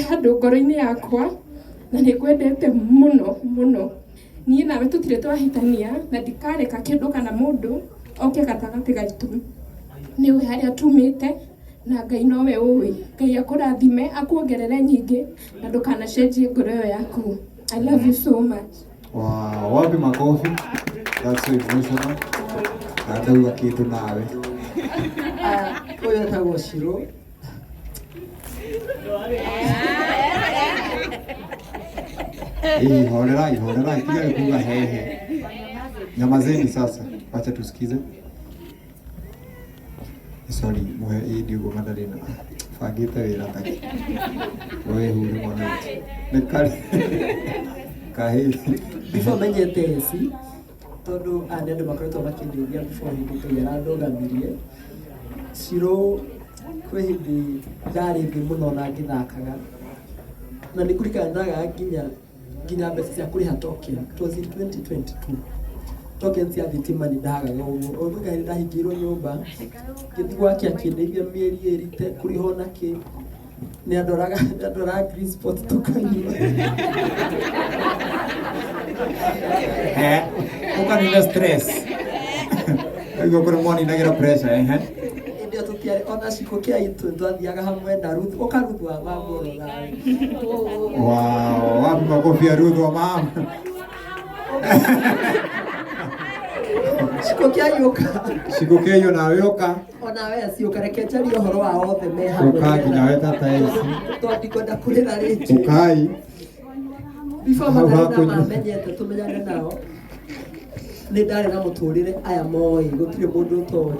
Handå ngoro-inä yakwa na nä ngwendete muno muno niä nawe tå tirä twahätania na ndikareka kä ndå kana må ndå oke gatagatä gaitå nä å harä a tumä te na Ngai nowe å ä Ngai akå rathime akuongerere nyingä na ndå kanacenjie ngoro ä yo yaku. I love you so much. Wow, wapi makofi. That's so emotional. Ndauga kitu nawe. Ũyũ etagwo Shiro. Horerai, tiga kuga hehe. Nyamazeni sasa. Acha tusikize. Sorry, muhe hii ndio Madalena. Fagita wira taki. Wewe huru mwana. Nekali. Kahi. Before menyete eci tondu andũ makoretwo makĩndeithia before hĩndĩ Ngai arandũgamirie. Shiro kwĩ hĩndĩ ndarĩ thĩ mũno na ngĩthakaga na nĩ kũrikana ndagaga nginya mbeca cia kũrĩha token. It was in 2022. Token cia thitima nĩ ndagaga ũguo. Ũndũ Ngai ndahingĩirwo nyũmba ngĩthiĩ gwake akĩndeithia mĩeri ĩrĩ te kũrĩha na kĩ nĩ andoraga green spot tukanyua. Ukanina stress. Ego kwa mwani nagira pressure Ndio tutiare ona ciko kia itu twathiaga hamwe na Ruth ukarutwa mambo nawe. Wow, wapi makofi ya Ruth wa mama. Ciko kia yo na yoka. Ona wewe si ukarekecharia uhoro wa othe me hamwe. Ukaginya weta taisi. Twandikwenda kurira rĩngĩ. Ukai. Before Madalena mamenyete tumenyane nao nĩ ndarĩ na mũtũrĩre aya moĩ gũtirĩ mũndũ ũtoĩ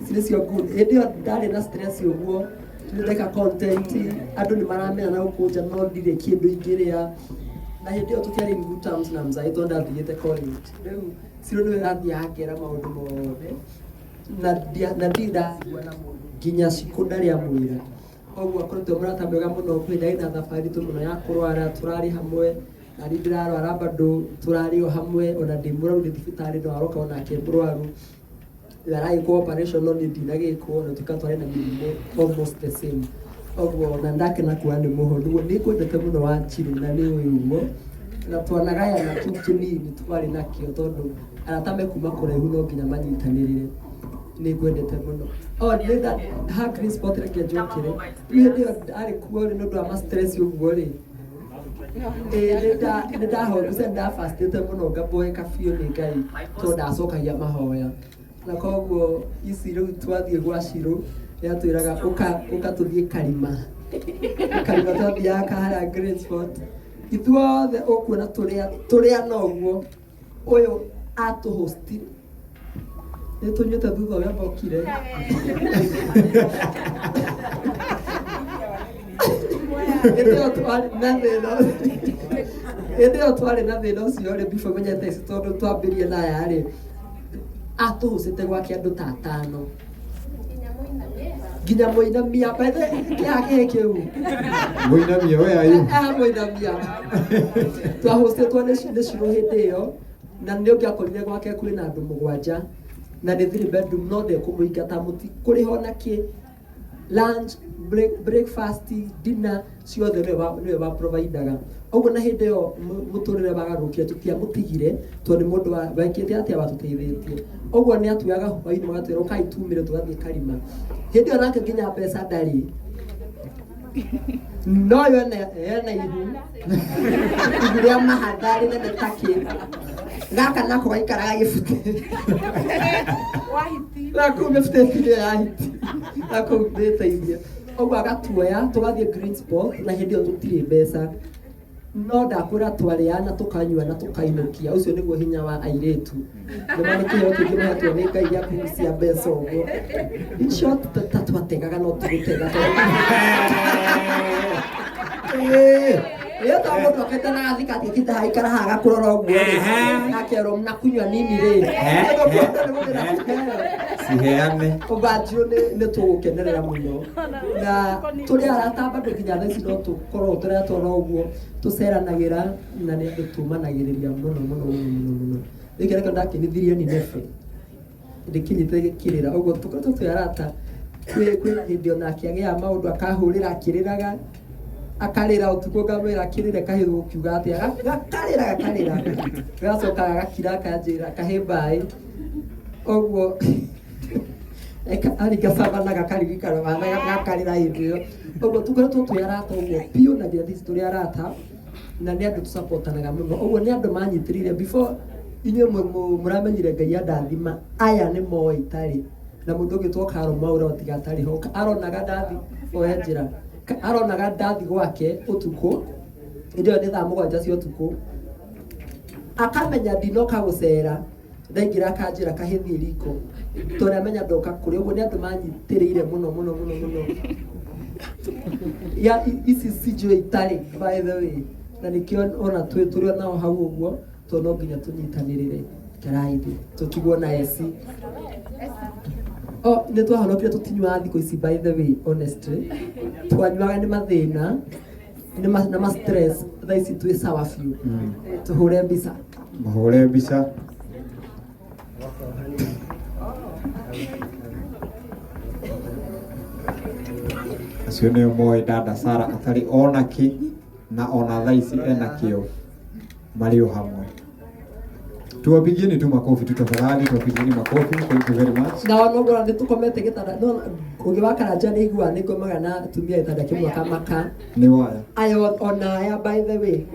ici nĩcio good. Hĩndĩ ĩyo ndarĩ na stress ũguo ndeka content andũ nĩ maramenya na gũkũnja no ndirĩ kĩndũ ingĩrĩa na hĩndĩ ĩyo tũtiarĩ in good terms na Mzai tondũ ndathiĩte college. Rĩu Shiro nĩwe athiaga akera maũndũ mothe na ndindaigua na mũndũ nginya cikũ ndarĩ amwĩra. Koguo akoretwo mũrata mwega mũno kwĩndaĩ na thabarĩ tu mũno ya kũrwara tũrarĩ hamwe na rĩu ndĩrarwara bado tũrarĩ o hamwe ona ndĩ mũrwaru ndĩ thibitarĩ no aroka onake mũrwaru aragĩkwo operation no niĩ ndinagĩkwo na tũkatwarĩ na mĩrimũ almost the same. Koguo na ndakena kuona nĩ mũhonu nĩ kwendete mũno wa Shiro na nĩ ũyũ ũguo na twanagayana tu kĩnini twarĩ nakĩo tondũ arata me kuma kũraihu no nginya manyitanĩrĩre. Nĩ ngwendete mũno. Nĩ ha green spot reke njokere hĩndĩ ĩyo arĩ kuo nĩ ũndũ wa ma stress ũguo rĩ nĩ ndahorire ndafastĩte mũno ngaboeka biũ nĩ Ngai tondũ ndacokagia mahoya na koguo ici rĩu twathiĩ gwa Shiro yatwĩraga ũka tũthiĩ karima twathiaga harĩa green spot ithuothe ũkuona tũrĩa noguo ũyũ atũhosti nĩ tũnyuĩte thutha ũrĩa mokire. Hĩndĩ ĩyo twarĩ na thĩna ũcio rĩ before menyete ici tondũ twambĩrie na aya rĩ atũhũcĩte gwake andũ ta atano nginya mũinamia bethe kĩhakĩhĩ kĩu mũinamia we ayu mũinamia twahũcĩtwo nĩ Shiro hĩndĩ ĩyo na nĩ ũngĩakorire gwake kũrĩ na andũ 7 na nĩ 3 bedroom no ndekũmũingata mũti kũrĩ ho na kĩ lunch breakfast dinner ciothe nĩwe wa providaga. Ũguo na hĩndĩ ĩyo mũtũrĩre wagarũrũkire tũtiamũtigire tondũ nĩ mũndũ wekĩte atĩa watũteithĩtie. Ũguo nĩ atuaga hwainĩ magatwĩra ũkai tumĩre tũgathiĩ karima. Hĩndĩ ĩyo nake nginya mbeca ndarĩ no yo ena ihu rĩa mahatha rĩnene ta kĩ gaka nako gaikaraga gĩbuti nako mĩbuti ya hiti nako ndĩteithia. Ũguo agatuoya tũgathiĩ green spot na hĩndĩ ĩyo tũtirĩ mbeca no ndakwĩra twarĩana tũkanyua na tũkainũkia. Ũcio nĩguo hinya wa airĩtu nĩ kĩheo kĩngĩ mahetwo nĩ Ngai gĩa kũgucia mbeca ũguo. In short tatwategaga no tũgũtega Yo tamo to kete na gathikati kita haikara haga kurora ũguo rĩ akerwo mnakunywa nini rĩ ciheane ũbanjio nĩ tũgũkenerera mũno na tũrĩ arata bado nginya thaici no tũkorwo tũrĩa twona ũguo tũceranagĩra na nĩ andũ tũmanagĩrĩria mũno. Rĩngĩ ndakinithirie ni nefe ndikinyite kĩrĩra ũguo tũkoretwo twĩ arata kwĩ hĩndĩ ona akĩagĩa maũndũ akahũrĩra akĩrĩraga akarĩra ũtukũ ngamwĩra kĩrĩre kahĩrwo kiuga atĩa gakarĩra gacoka gakira kanjĩra kahĩ mbaĩ ũguo arikacama gakaririkana wana gakarĩra hĩndĩ ĩyo ũguo tũkoretwo twĩ arata ũguo biũ na nginya thici tũrĩ arata na nĩ andũ tũsapotanaga mũno ũguo nĩ andũ manyitĩrĩire before inyuĩ mũramenyire Ngai andathima aya nĩ moĩ itarĩ na mũndũ ũngĩ twoka Maura tiga atarĩ ho aronaga ndathi oya njĩra aronaga ndathi gwake ũtukũ hĩndĩ ĩyo nĩ thaa 7 cia ũtukũ akamenya ndinoka gũcera ndaingĩra akanjĩra kahĩthiĩ riko tondũ amenya ndoka kũrĩ ũguo nĩ andũ manyitĩrĩire mũno ya ici sijui itarĩ by the way na nĩkĩo ona tũrĩ onao hau ũguo tondũ no nginya tũnyitanĩrĩre kĩraithi tũtigwo na esi nĩ twahonokire tũtinyuaga thikũ ici by the way honestly twanyuaga nĩ mathĩna na ma stress thaa ici twĩ sawa biũ tũhũre mbica acio nĩ moĩ dada Sara atarĩ ona kĩ na ona thaa ici ena kĩo marĩ o hamwe. Tuwapigieni tu makofi tu tafadhali, tuwapigieni makofi. Thank you very much. Na wanogora nĩ tũkomete gĩtanda no ũgĩwakara nĩ igua nĩ ngomaga na tumia gĩtanda kĩmwe kamaka nĩ waya ayo ona ya by the way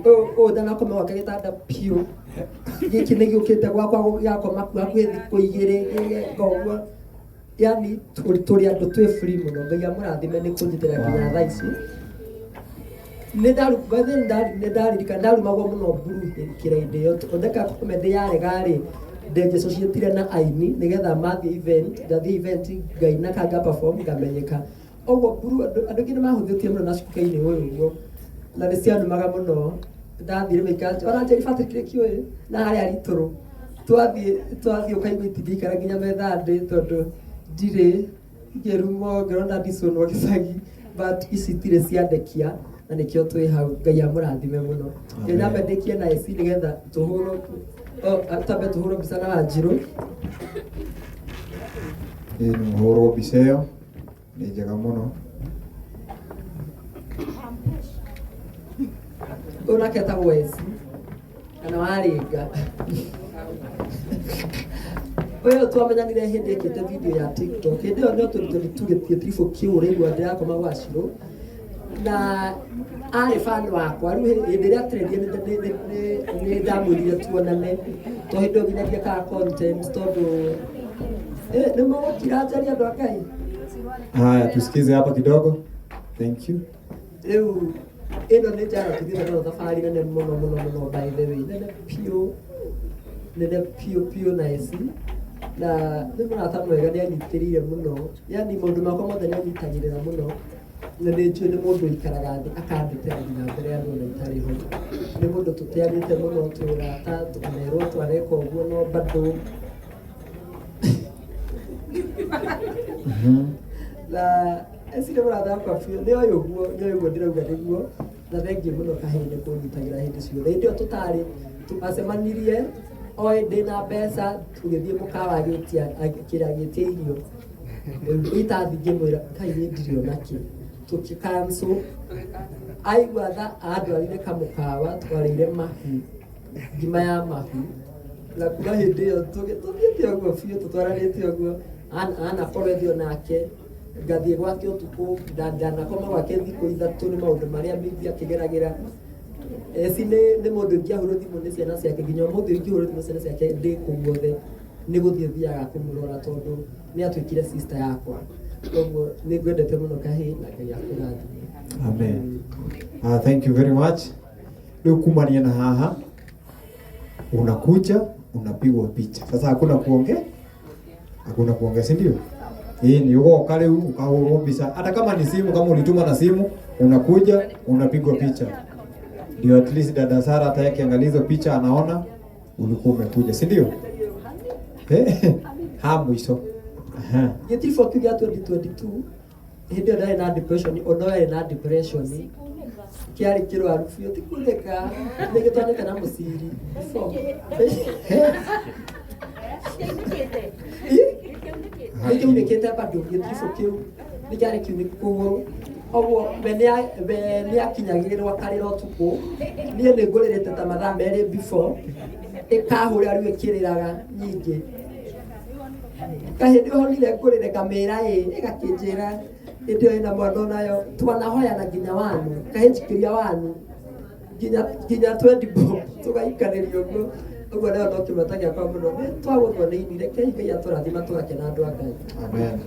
ndana koma wake gĩtanda piũ gĩkĩ nĩ gĩũkĩte gwakwa gĩakoma hakuhĩ thikũ igĩrĩ ngoguo yani tũrĩ andũ twĩ free mũno Ngai amũrathime nĩ kũnyitĩra nginya thaa ici nĩndaririkana ndarumagwo mũno mburu kĩraindi ĩyo ndeka comedy yarega-rĩ ndenjeco ciĩtire na aini nĩgetha mathiĩ event ngathiĩ event ngaina kanga perform ngamenyeka ũguo mburu andũ aingĩ nĩmahũthĩtie mũno na cuka-inĩ ũyũ ũguo na nĩcianumaga mũno ndathire mĩkanjo ona Jerry Patrick kĩoĩ na harĩa ritũrũ twathiĩ ũkaigua itindiĩ ikara nginya metha ndĩ tondũ ndirĩ ngĩrumwo ngĩrona ndicũnwo gĩcagi but ici itirĩ ciandekia na nĩkĩo twĩ hau Ngai amũrathime mũno nyambendekie na eci nĩgetha tũhũrwo tambe tũhũrwo mbica na Wanjirũ nĩ mũhũrwo mbica ĩyo nĩ njega mũno ũnake etagwo eci kana warĩnga ũyũ twamenyanire hĩndĩ ĩkĩte video ya TikTok hĩndĩ ĩyo nĩo tũgĩthiĩ tribũ kĩũrĩgua ndĩrakoma Wanjirũ na arĩ fan wakwa rĩu hĩndĩ ĩrĩa trendia nĩ ndamwĩrire tuonane tondũ nginyagia ka content tondũ nĩ mũgũkira njaria andũ a Ngai. Haya, tusikize hapa kidogo. Thank you. Rĩu ĩno nĩ njara tũthiĩte nayo thabarĩ nene mũno by the way nene piũ na eci na nĩ mũrata mwega nĩ anyitĩrĩire mũno yani maũndũ makwa mothe nĩ anyitagĩrĩra mũno na nĩ njũĩ nĩ mũndũ ikaraga thĩ akandĩtĩra nginya mbere ya andũ na itarĩ ho nĩ mũndũ tũteanĩte mũno tũrata tũkamerwo twareka ũguo no bado na eci nĩ mũrata wakwa biũ nĩ oĩ ũguo ndĩrauga nĩguo na thengiũ mũno kahĩĩ nĩ kũnyitagĩra hĩndĩ ciothe hĩndĩ ĩyo tũtarĩ tũgacemanirie oĩ ndĩna mbeca tũgĩthiĩ mũkawa kĩrĩa gĩtia irio itathi ngĩmwĩra Ngai nĩ ndirĩ ona kĩ tũkĩcancel aigua andwarire kamũkawa twarĩire mahu ngima ya mahu na kuma hĩndĩ ĩyo tũthiĩte ũguo biũ tũtwaranĩte ũguo anakorwo ethio nake ngathiĩ gwake ũtukũ ndanakoma gwake thikũ ithatũ nĩ maũndũ marĩa mĩingĩ akĩgeragĩra eci nĩ mũndũ ingĩahũrwo thimũ nĩ ciana ciake nginya ũmũthĩ ingĩhũrwo thimũ ciana ciake ndĩ kũu guothe nĩ gũthiĩ thiaga kũmũrora tondũ nĩ atuĩkire sister yakwa koguo nĩ ngwendete mũno kahĩĩ na Ngai akũrathime. Amen. Thank you very much. Leo kumania na haha unakuja unapigwa picha. Sasa hakuna kuongea si ndio? Ni ugoka leo ukahurwo mbica. Hata kama ni simu, kama ulituma na simu, unakuja unapigwa picha. Ndio at least dada Sara hata yake angalizo picha anaona ulikuwa umekuja, si ndio? Mwisho. Gĩtiribũ kĩu gĩa 2022 hĩndĩ ĩyo ndarĩ na depression ona yarĩ na depression kĩarĩ kĩrwaru biũ ti kũreka nĩ gĩtwanĩka na mũciri nĩkĩunĩkĩte bado gĩtiribũ kĩu nĩ kĩarĩ kiunĩku koguo oguo nĩ akinyagĩrĩrwo akarĩra ũtukũ niĩ nĩ ngũrĩrĩte ta mathaa merĩ before ĩkahũrĩra rĩu ĩkĩrĩraga nyingĩ kahĩndĩ honire ngũrĩre ngamĩra ĩgakĩnjĩra hĩndĩ ĩyo ĩna mwana nayo twanahoyana nginya wanu kahĩnjikĩria wanu nginya 20 tũgaikanĩrio ũguo ũguo nayo no kĩmata gĩakwa mũno nĩ twagũthwo nĩ ini reke Ngai atũrathima tũgakena andũ a Ngai. Amen.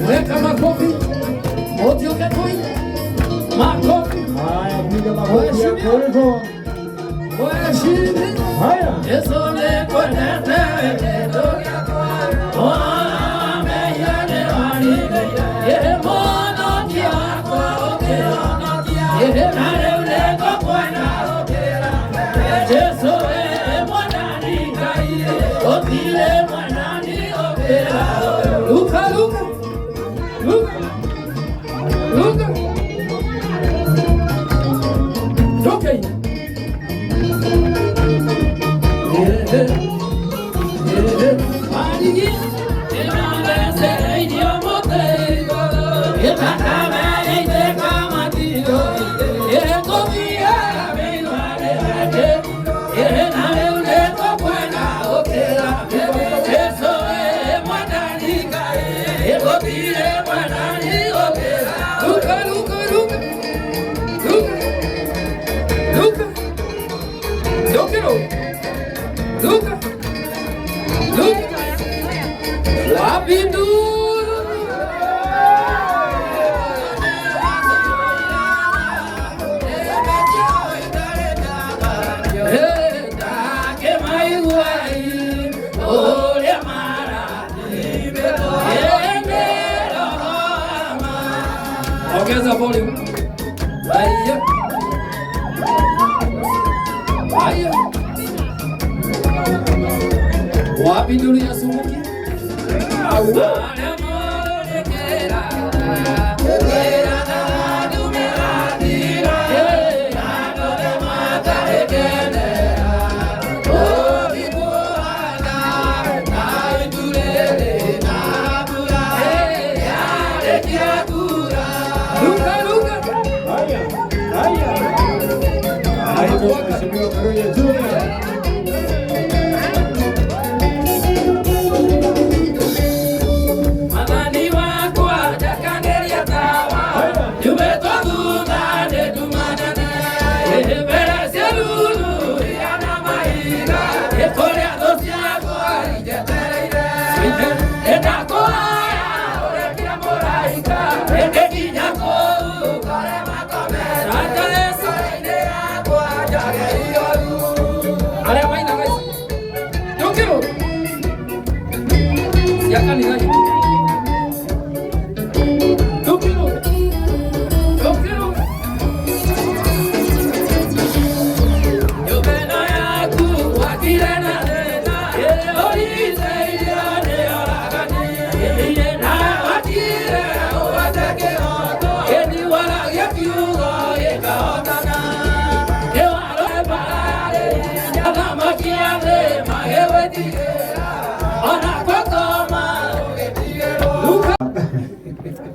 Weka makofi. Wote ukatoi. Makofi. Haya, piga makofi ya kuliko. Washindi. Haya. Yesu ni kwenda ndio yako. Oh, meyane wali. Ye mono yako okera. Ye nare ule kwenda okera. Yesu mwana ni kai. Otile mwana ni okera. Luka. Okay. Ongeza volume. Haya. Wapi dunia sumuki?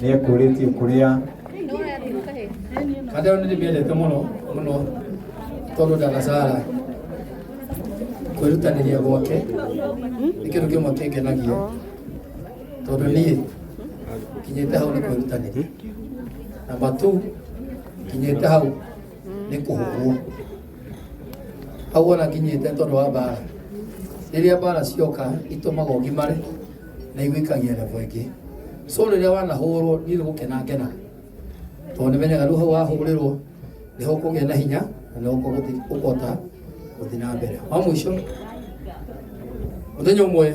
Nĩ ekũrĩtie kũrĩa ndeo nĩndĩmĩendete mũno mũno tondũ Dada Sarah kwĩrutanĩria gwake nĩ kĩndũ kĩmwe kĩngenagia tondũ niĩ kinyĩte hau nĩ kwĩrutanĩria. Namba 2 kinyĩte hau nĩ kũhũrwo. Hau ona kinyĩte tondũ wa mbara. Rĩrĩa mbara cioka itũmaga ũgimare na igũikagia level ĩngĩ. So rĩrĩa wanahũrwo niĩ nĩgũkena ngena tondũ nĩmenyaga rĩu hau wahũrĩrwo nĩho ũkũgĩa na hinya na nĩho ũkũhota gũthiĩ na mbere. Wa mũico mũthenya ũmwe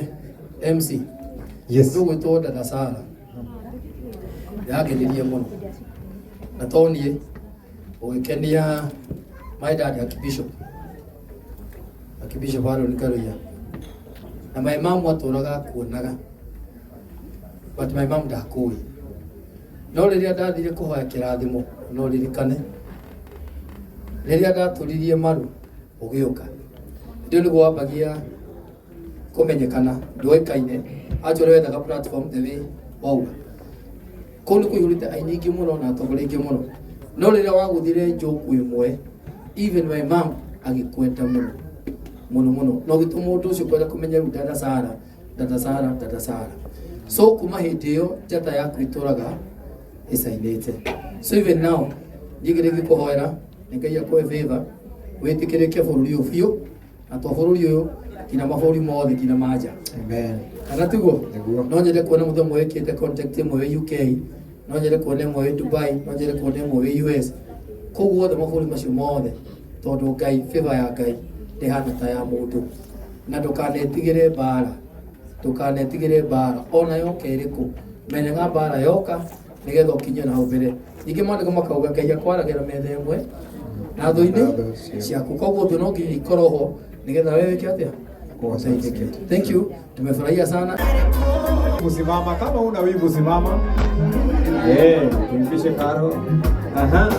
MC ndũgwĩtwo Dada Sarah yangenirie mũno na toniĩ ũgĩkenia my dad Archbishop Aaron Karuya na my mom atũraga kuonaga but my mom ndakũĩ. No rĩrĩa ndathire kũhoya kĩrathimo no ririkane rĩrĩa ndatũririe maru ũgĩũka ndio nĩguo wambagia kũmenyekana ndũĩkaine actually wethaga platform the way wauga kũu nĩ kũihũrĩte aini aingĩ mũno na atongoria aingĩ mũno. No rĩrĩa wagũthire njoku ĩmwe even my mom agĩkwenda mũno no gĩtũma mũndũ ũcio kwenda kũmenya rĩu Dada Sarah. So kuma hĩndĩ ĩyo njata yaku itũraga ĩcainĩte. So even now njigĩrĩgie kũhoera nĩ Ngai akũhe favor wĩtĩkĩrĩke bũrũri ũyũ biũ na to bũrũri ũyũ nginya mabũrũri mothe nginya manja. Amen. Kana tiguo no nyende kuona mũndũ ũmwe wĩkĩte contact ĩmwe wĩ UK, no nyende kuona ĩmwe wĩ Dubai, no nyende kuona ĩmwe wĩ US. Koguo othe mabũrũri macio mothe tondũ Ngai favor ya Ngai ndĩhana ta ya mũndũ. Na ndũkanetigĩre mbara ona yoka ĩrĩkũ. Menyaga mbara yoka nĩgetha ũkinye na hau mbere. Ningĩ maandĩko makauga Ngai akwaragĩra metha ĩmwe na thũ-inĩ ciaku. Koguo thũ no nginya ikorwo ho nĩgetha wewe wĩke atĩa usaidike. Thank you. Tumefurahia sana. Kusimama kama una wivu simama. Tumpishe Karo. Aha.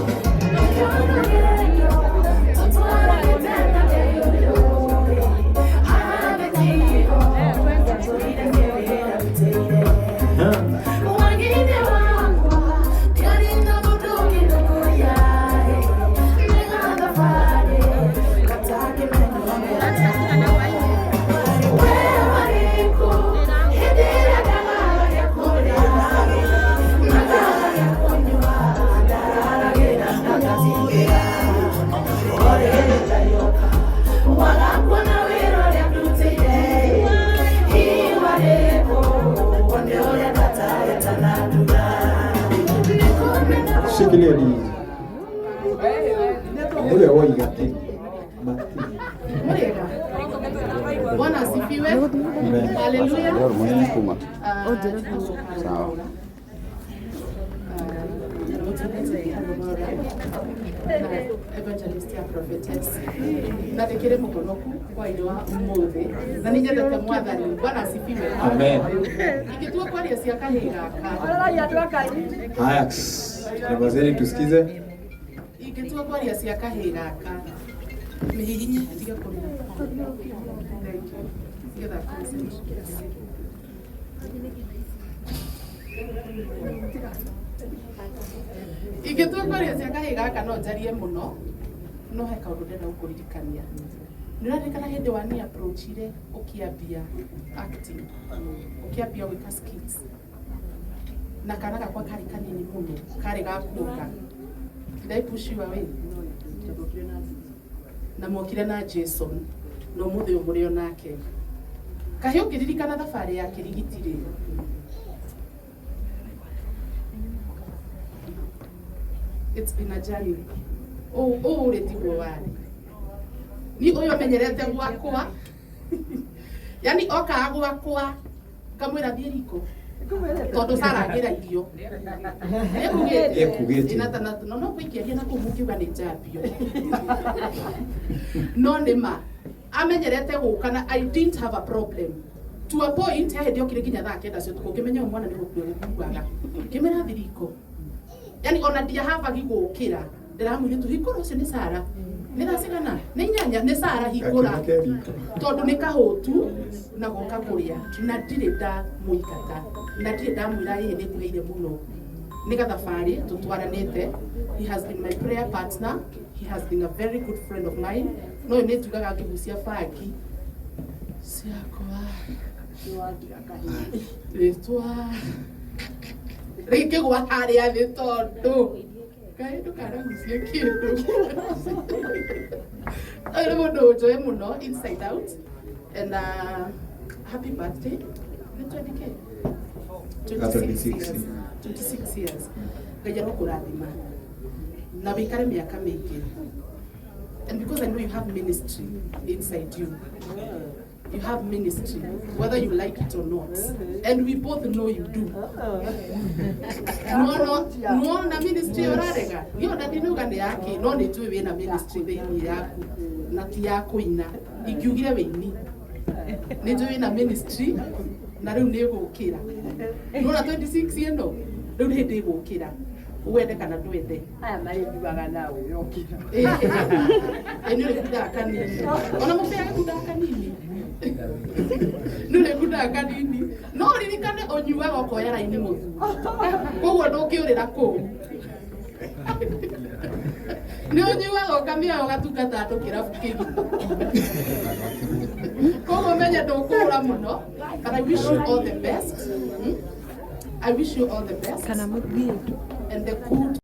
Shikilia ni ule woiga ti Bwana asifiwe. Haleluya. Sawa. Evangelist ya prophetess na tekere mukono kwa ile wa umuthi na nĩnyendete mwathani. Bwana asifiwe. Amen. Ikitua kwa ile cia kahiga haya tafadhali tusikize. Ikitua kwa ile cia kahiga mihihinya ndiga kwa Ikitua kwa ile cia kahiga no njarie muno no he kaundu ndenda gukuririkania. Nĩraririkana hĩndĩ wa ni approach ile ukiambia acting ukiambia gwĩka skits na kana gakwa kari kanini muno kari gakuoka ndaipushiwa we na mokire na Jason no mũthĩ ũmũrĩo nake kahĩũ ngĩririkana thabarĩ ya kĩrigitire it's been a journey. Ule tiguo wari ni uyo menyerete gwakwa yani oka gwakwa kamwira thiriko tondu saragira irio ekugete ina tana no kwikiria na kumukiuga ni njambio no nima amenyerete gukana. I didn't have a problem to a point he ndio kire kinya thake ndacio tukimenya mwana ni gukwaga kimera thiriko yani ona dia hava gigukira ndiramwire tuhikora ucio ni Sara nĩracigana nĩ nyanya nĩ Sara hikũra tondũ nĩ kahotu na goka kũrĩa na ndirĩ ndamũingata na ndirĩ ndamwĩra ĩĩ nĩ kuhĩire mũno nĩ gathabarĩ tũtwaranĩte. He has been my prayer partner. He has been a very good friend of mine. No nĩ njugaga ngĩgucia bangi ciakwa rĩtwa rĩngĩgwa harĩa thĩ tondũ kaĩ ndũkanagucie kĩndũ. Ũyũ nĩ mũndũ ũnjũĩ mũno inside out. And happy birthday. Nĩ 20K? 26 years. Ngai arokũrathima na wĩikare mĩaka mĩingĩ. And because I know you have ministry inside you. You have ministry, whether you like it or not. And we both know you do. No na ministry orarega. Yo na ndinuga ni yake, no ni tuwe wina ministry thĩinĩ yaku. Na ti ya kũina. Ingiugire wĩini. Ni tuwe wina ministry na rĩu nĩ gũkĩra. No na 26 ĩno, rĩu nĩ hĩndĩ gũkĩra. Uwende kana ndwende. Aya marĩnduaga nawe yokĩra. Nĩ ũrĩkundaga kanini. Ona mũbea gĩkundaga kanini. Nĩ ũrĩkundaga kanini. No ũririkane ũnyuaga ũkoya raini mũthu. Koguo ndũngĩũrĩra kũu. Nĩ ũnyuaga ũkamĩoya ũgatungata andũ kĩrabu kĩu. Koguo menye ndũkũũra mũno. But I wish you all the best. I wish you all the best. And the good